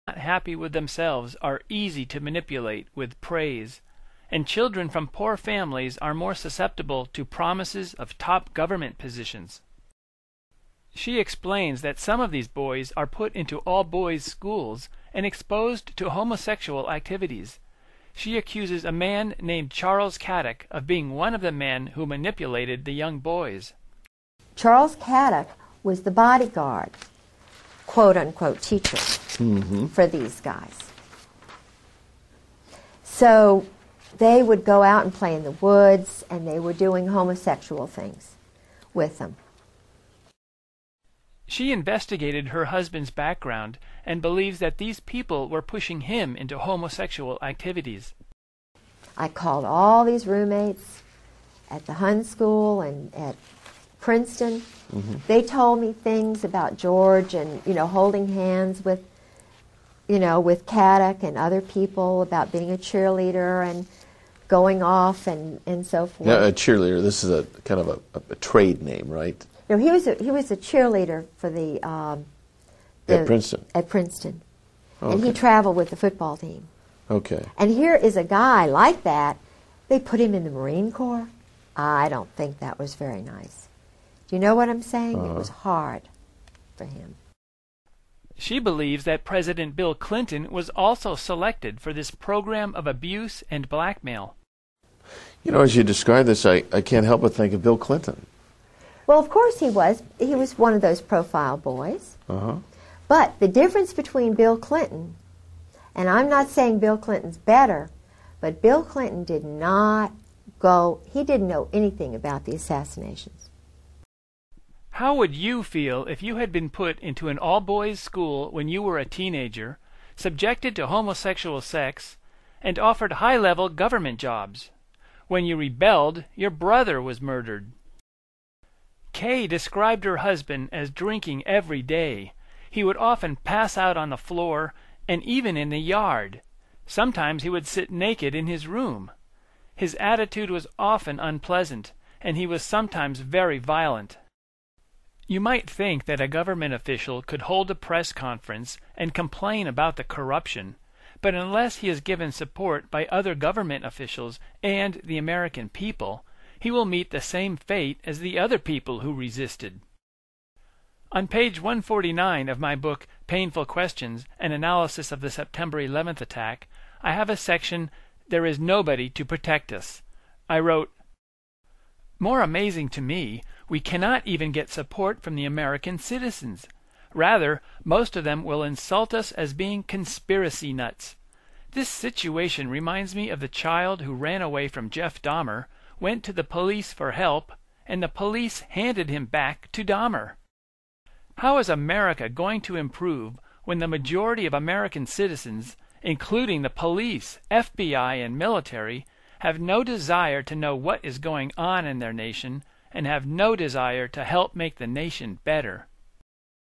not happy with themselves are easy to manipulate with praise, and children from poor families are more susceptible to promises of top government positions. She explains that some of these boys are put into all-boys schools and exposed to homosexual activities. She accuses a man named Charles Caddock of being one of the men who manipulated the young boys. Charles Caddock was the bodyguard, quote-unquote teacher, for these guys. So they would go out and play in the woods, and they were doing homosexual things with them. She investigated her husband's background and believes that these people were pushing him into homosexual activities. I called all these roommates at the Hun School and at Princeton. They told me things about George and, holding hands with, with Caddock and other people, about being a cheerleader and going off and so forth. Now, a cheerleader, this is a kind of a trade name, right? No, he was a cheerleader for the at Princeton. At Princeton, Okay. and he traveled with the football team. Okay. And here is a guy like that. They put him in the Marine Corps. I don't think that was very nice. Do you know what I'm saying? It was hard for him. She believes that President Bill Clinton was also selected for this program of abuse and blackmail. As you describe this, I can't help but think of Bill Clinton. Well, of course he was. He was one of those profile boys. But the difference between Bill Clinton, and I'm not saying Bill Clinton's better, but Bill Clinton did not he didn't know anything about the assassinations. How would you feel if you had been put into an all-boys school when you were a teenager, subjected to homosexual sex, and offered high-level government jobs? When you rebelled, your brother was murdered. Kay described her husband as drinking every day. He would often pass out on the floor and even in the yard. Sometimes he would sit naked in his room. His attitude was often unpleasant, and he was sometimes very violent. You might think that a government official could hold a press conference and complain about the corruption, but unless he is given support by other government officials and the American people, he will meet the same fate as the other people who resisted. On page 149 of my book, Painful Questions, An Analysis of the September 11th Attack, I have a section, There is Nobody to Protect Us. I wrote, "More amazing to me, we cannot even get support from the American citizens. Rather, most of them will insult us as being conspiracy nuts. This situation reminds me of the child who ran away from Jeff Dahmer, went to the police for help, and the police handed him back to Dahmer. How is America going to improve when the majority of American citizens, including the police, FBI, and military, have no desire to know what is going on in their nation and have no desire to help make the nation better?"